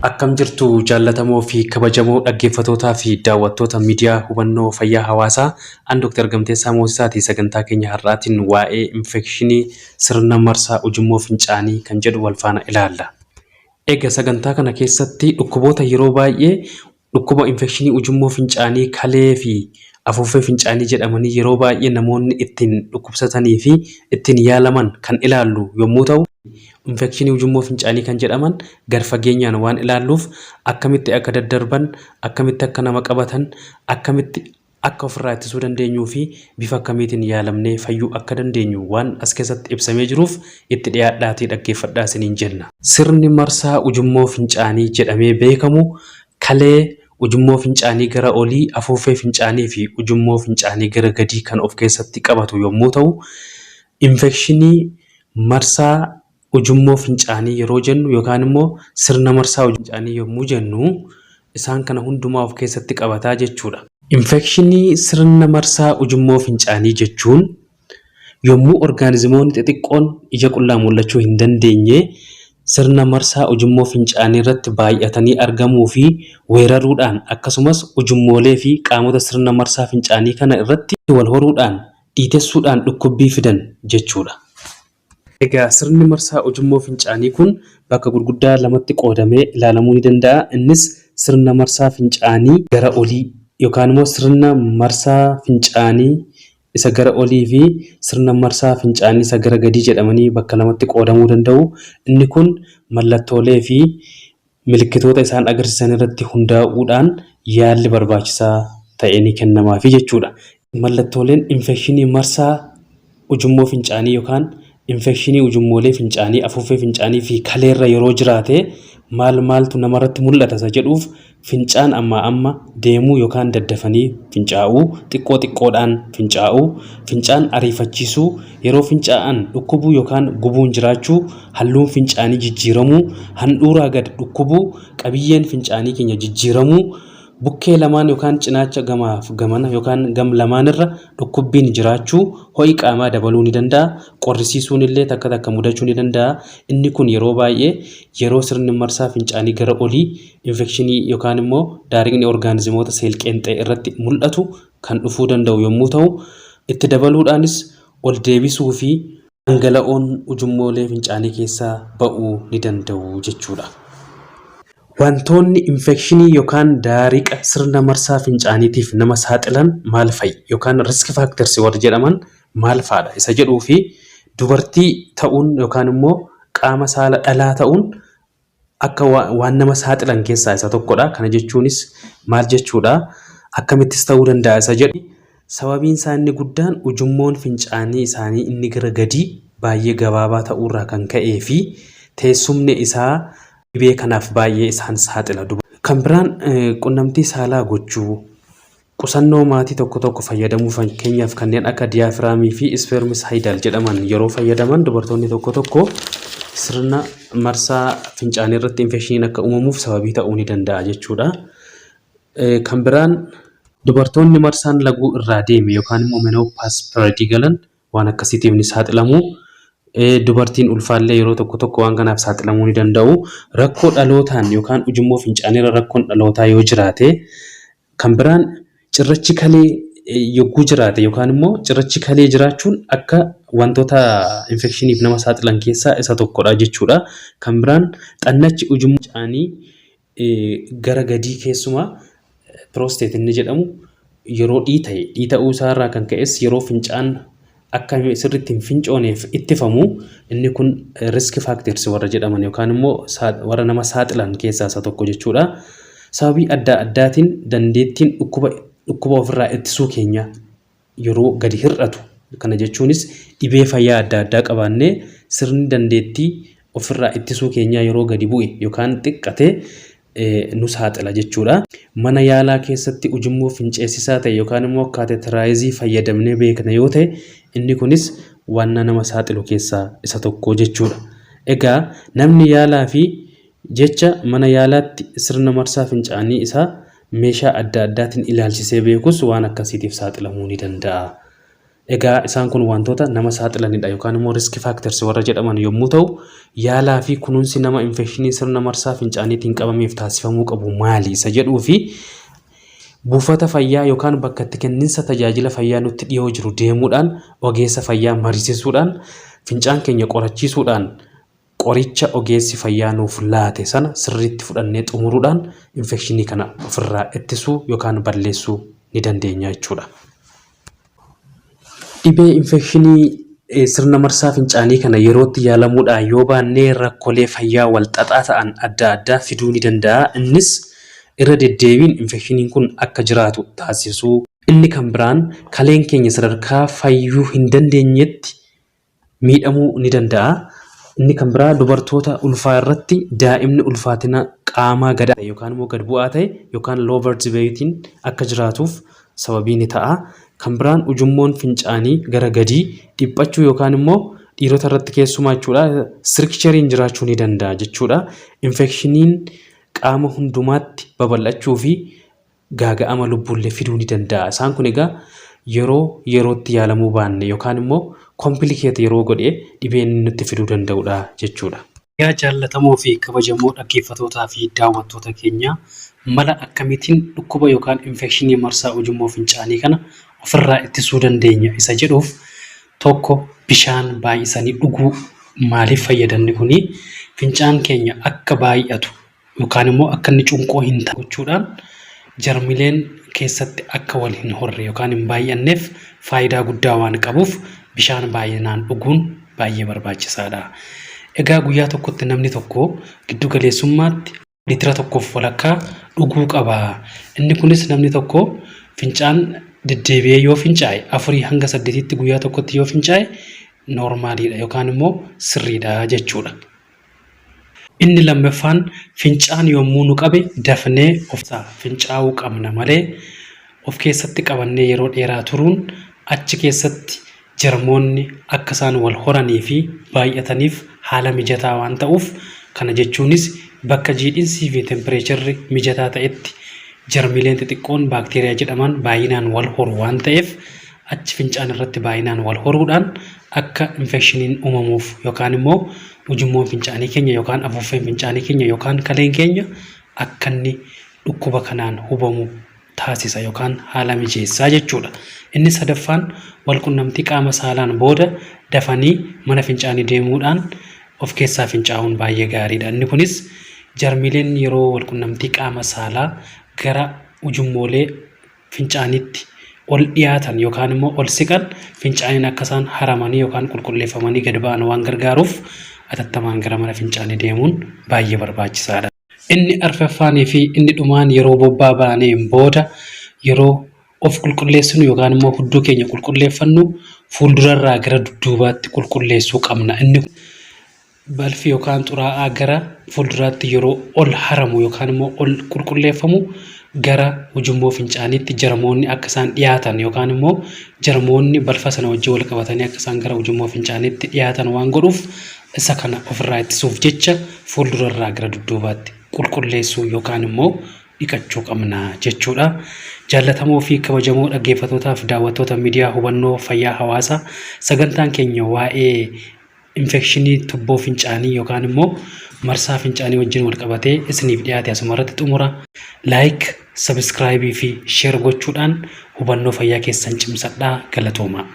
Akkam jirtu jaallatamoo fi kabajamoo dhaggeeffatootaa fi daawwattoota miidiyaa hubannoo fayyaa hawaasaa an Dr. Gamteessaa Moosisaati. Sagantaa keenya har'aatiin waa'ee infekshinii sirna marsaa ujummoo fincaanii kan jedhu wal faana ilaalla. Egaa sagantaa kana keessatti dhukkuboota yeroo baay'ee dhukkuba infekshinii ujummoo fincaanii kalee fi afuuffee fincaanii jedhamanii yeroo baay'ee namoonni ittiin dhukkubsatanii fi ittiin yaalaman kan ilaallu yommuu ta'u, infekshinii ujummoo fincaanii kan jedhaman gar fageenyaan waan ilaalluuf akkamitti akka daddarban, akkamitti akka nama qabatan, akkamitti akka ofirraa ittisuu dandeenyuu fi bifa akkamiitiin yaalamnee fayyuu akka dandeenyu waan as keessatti ibsamee jiruuf itti dhiyaadhaatii dhaggeeffadhaa isiniin jenna. Sirni marsaa ujummoo fincaanii jedhamee beekamu kalee ujummoo fincaanii gara olii, afuuffee fincaanii fi ujummoo fincaanii gara gadii kan of keessatti qabatu yommuu ta'u, infekshinii marsaa ujummoo fincaanii yeroo jennu yookaan immoo sirna marsaa fincaanii yommuu jennu isaan kana hundumaa of keessatti qabataa jechuudha. Infekshinii sirna marsaa ujummoo fincaanii jechuun yommuu orgaanizimoonni xixiqqoon ija qullaa mul'achuu hin dandeenye sirna marsaa ujummoo fincaanii irratti baay'atanii argamuu fi weeraruudhaan akkasumas ujummoolee fi qaamota sirna marsaa fincaanii kana irratti wal horuudhaan dhiitessuudhaan dhukkubbii fidan jechuudha. Egaa sirni marsaa ujummoo fincaanii kun bakka gurguddaa lamatti qoodamee ilaalamuu ni danda'a. Innis sirna marsaa fincaanii gara olii yookaan immoo sirna marsaa fincaanii isa gara olii fi sirna marsaa fincaanii isa gara gadii jedhamanii bakka lamatti qoodamuu danda'u. Inni kun mallattoolee fi milikkitoota isaan agarsiisan irratti hundaa'uudhaan yaalli barbaachisaa ta'e ni kennamaafi jechuudha. Mallattooleen infekshinii marsaa ujummoo fincaanii yookaan infekshinii ujummoolee fincaanii, afuuffee fincaanii fi kaleerra yeroo jiraate maaltu namarratti mul'ata isa jedhuuf fincaan amma deemuu yookaan daddafanii fincaa'uu, xiqqoodhaan fincaa'uu, fincaan ariifachiisuu, yeroo fincaa'an dhukkubuu yookaan gubuun jiraachuu, halluun fincaanii jijjiiramuu, handhuuraa gad dhukkubuu, qabiyyeen fincaanii keenya jijjiiramuu, bukkee lamaan yookaan cinaacha gamaaf gamana yookaan gam lamaan irra dhukkubbiin jiraachuu, ho'i qaamaa dabaluu ni danda'a, qorrisiisuun illee takka mudachuu ni danda'a. Inni kun yeroo baay'ee yeroo sirni marsaa fincaanii gara olii infekshinii yookaan immoo daariqni orgaanizimoota seel-qeenxee irratti mul'atu kan dhufuu danda'u yommuu ta'u, itti dabaluudhaanis ol deebisuu fi dhangala'oon ujummoolee fincaanii keessaa ba'uu ni danda'u jechuudha. Wantoonni infekshinii yookaan daariqa sirna marsaa fincaaniitiif nama saaxilan maal fa'i yookaan risk factors warra jedhaman maal fa'adha isa jedhuu fi dubartii ta'uun yookaan immoo qaama saala dhalaa ta'uun akka waan nama saaxilan keessaa isa tokkodha. Kana jechuunis maal jechuudha? Akkamittis ta'uu danda'a isa jedhu sababiin isaa inni guddaan ujummoon fincaanii isaanii inni gara gadii baay'ee gabaabaa ta'uurraa kan ka'ee fi teessumni isaa dhibee kanaaf baay'ee isaan saaxila. Kan biraan qunnamtii saalaa gochuu, qusannoo maatii tokko fayyadamuu fakkeenyaaf kanneen akka diyaafiraamii fi ispermisaayidal jedhaman yeroo fayyadaman dubartoonni tokko sirna marsaa fincaanii irratti infekshiniin akka uumamuuf sababii ta'uu ni danda'a jechuudha. Kan biraan dubartoonni marsaan laguu irraa deeme yookaan immoo menopause periodii galan waan akkasiitiif ni saaxilamu. Dubartiin ulfaallee yeroo tokko waan kanaaf saaxilamuu ni danda'u. Rakkoo dhalootaan yookaan ujummoo fincaaniirra rakkoon dhalootaa yoo jiraate, kan biraan cirrachi kalee yogguu jiraate yookaan immoo cirrachi kalee jiraachuun akka wantoota infekshiniif nama saaxilan keessaa isa tokkodha jechuudha. Kan biraan xannachi ujummoo fincaanii gara gadii keessumaa prostate inni jedhamu yeroo dhiita'uu isaarraa kan ka'es yeroo fincaan akka sirriitti hin fincooneef ittifamu inni kun risk factors warra jedhaman yookaan immoo warra nama saaxilan keessaa isa tokko jechuudha. Sababii adda addaatiin dandeettiin dhukkuba ofirraa ittisuu keenya yeroo gadi hir'atu. Kana jechuunis dhibee fayyaa adda addaa qabaannee sirni dandeettii ofirraa ittisuu keenya yeroo gadi bu'e yookaan xiqqate nu saaxila jechuudha. Mana yaalaa keessatti ujummoo finceessisaa ta'e yookaan immoo kaateteraayizii fayyadamnee beekna yoo ta'e inni kunis waan nama saaxilu keessaa isa tokko jechuudha. Egaa namni yaalaa fi jecha mana yaalaatti sirna marsaa fincaanii isaa meeshaa adda addaatiin ilaalchisee beekus waan akkasiitiif saaxilamuu ni danda'a Egaa isaan kun wantoota nama saaxilanidha yookaan immoo risk factors warra jedhaman yommuu ta'u, yaalaa fi kunuunsi nama infekshinii sirna marsaa fincaaniitiin qabameef taasifamuu qabu maali isa jedhuu fi buufata fayyaa yookaan bakka itti kenninsa tajaajila fayyaa nutti dhiyoo jiru deemuudhaan ogeessa fayyaa mariisisuudhaan fincaan keenya qorachiisuudhaan qoricha ogeessi fayyaa nuuf laate sana sirriitti fudhannee xumuruudhaan infekshinii kana ofirraa ittisuu yookaan balleessuu ni dandeenya jechuudha. Dhibee infekshinii sirna marsaa fincaanii kana yerootti yaalamuudhaan yoo baannee rakkoolee fayyaa wal xaxaa ta'an adda addaa fiduu ni danda'a. Innis irra deddeebiin infekshiniin kun akka jiraatu taasisuu. Inni kan biraan kaleen keenya sadarkaa fayyuu hin dandeenyetti miidhamuu ni danda'a. Inni kan biraa dubartoota ulfaa irratti daa'imni ulfaatina qaamaa gad yookaan immoo gad bu'aa ta'e yookaan low birth weightiin akka jiraatuuf sababii ni ta'a. Kan biraan ujummoon fincaanii gara gadii dhiphachuu yookaan immoo dhiirota irratti keessumaa jechuudha stricturiin jiraachuu ni danda'a jechuudha. Infekshiniin qaama hundumaatti babal'achuu fi gaaga'ama lubbuullee fiduu ni danda'a. Isaan kun egaa yerootti yaalamuu baanne yookaan immoo komplikeet yeroo godhee dhibeen nutti fiduu danda'udha jechuudha. Yaa jaallatamoo fi kabajamoo dhaggeeffatootaa fi daawwattoota keenya mala akkamiitiin dhukkuba yookaan infekshinii marsaa ujummoo fincaanii kana ofirraa ittisuu dandeenya isa jedhuuf tokko bishaan baay'isanii dhuguu maaliif fayyadanni kuni fincaan keenya akka baay'atu yookaan immoo akka inni cunqoo hin ta'u gochuudhaan jarmileen keessatti akka wal hin horre yookaan hin baay'anneef faayidaa guddaa waan qabuuf bishaan baay'inaan dhuguun baay'ee barbaachisaadha. Egaa guyyaa tokkotti namni tokko giddu galeessummaatti liitira tokkoof walakkaa dhuguu qaba. Inni kunis namni tokko fincaan deddeebi'ee yoo fincaa'e 4 hanga 8tti guyyaa tokkotti yoo fincaa'e noormaaliidha yookaan immoo sirriidha jechuudha. Inni lammaffaan fincaan yommuu nu qabe dafnee of fincaa'uu qabna malee of keessatti qabannee yeroo dheeraa turuun achi keessatti jarmoonni akka isaan wal horanii fi baay'ataniif haala mijataa waan ta'uuf kana jechuunis bakka jiidhinsii fi tempereecherri mijataa ta'etti jarmileen xixiqqoon baakteeriyaa jedhaman baay'inaan wal horu waan ta'eef achi fincaan irratti baay'inaan wal horuudhaan akka infekshiniin uumamuuf yookaan immoo ujummoon fincaanii keenya yookaan afuuffeen fincaanii keenya yookaan kaleen keenya akka inni dhukkuba kanaan hubamu taasisa yookaan haala mijeessaa jechuudha. Inni sadaffaan walqunnamtii qaama saalaan booda dafanii mana fincaanii deemuudhaan of keessaa fincaa'uun baay'ee gaariidha. Inni kunis jarmileen yeroo walqunnamtii qaama saalaa gara ujummoolee fincaaniitti ol dhiyaatan yookaan immoo ol siqan fincaaniin akka isaan haramanii yookaan qulqulleeffamanii gad ba'an waan gargaaruuf atattamaan gara mana fincaanii deemuun baay'ee barbaachisaadha. Inni arfaffaanii fi inni dhumaan yeroo bobbaa baaneen booda yeroo of qulqulleessinu yookaan immoo hudduu keenya qulqulleeffannu fuuldurarraa gara dudduubaatti qulqulleessuu qabna. Inni balfi yookaan xuraa'aa gara fuulduraatti yeroo ol haramu yookaan immoo ol qulqulleeffamu gara ujummoo fincaaniitti jarmoonni akka isaan dhiyaatan yookaan immoo jarmoonni balfa sana wajjin wal qabatanii akka isaan gara ujummoo fincaaniitti dhiyaatan waan godhuuf isa kana ofirraa ittisuuf jecha fuuldurarraa gara dudduubaatti qulqulleessuu yookaan immoo dhiqachuu qabna jechuudha. Jaallatamoo fi kabajamoo dhaggeeffatootaa fi daawwattoota miidiyaa hubannoo fayyaa hawaasaa sagantaan keenya waa'ee infekshinii tubboo fincaanii yookaan immoo marsaa fincaanii wajjin wal qabatee isiniif dhiyaate asuma irratti xumura. Like, subscribe fi share gochuudhaan hubannoo fayyaa keessan cimsadhaa. Galatoomaa.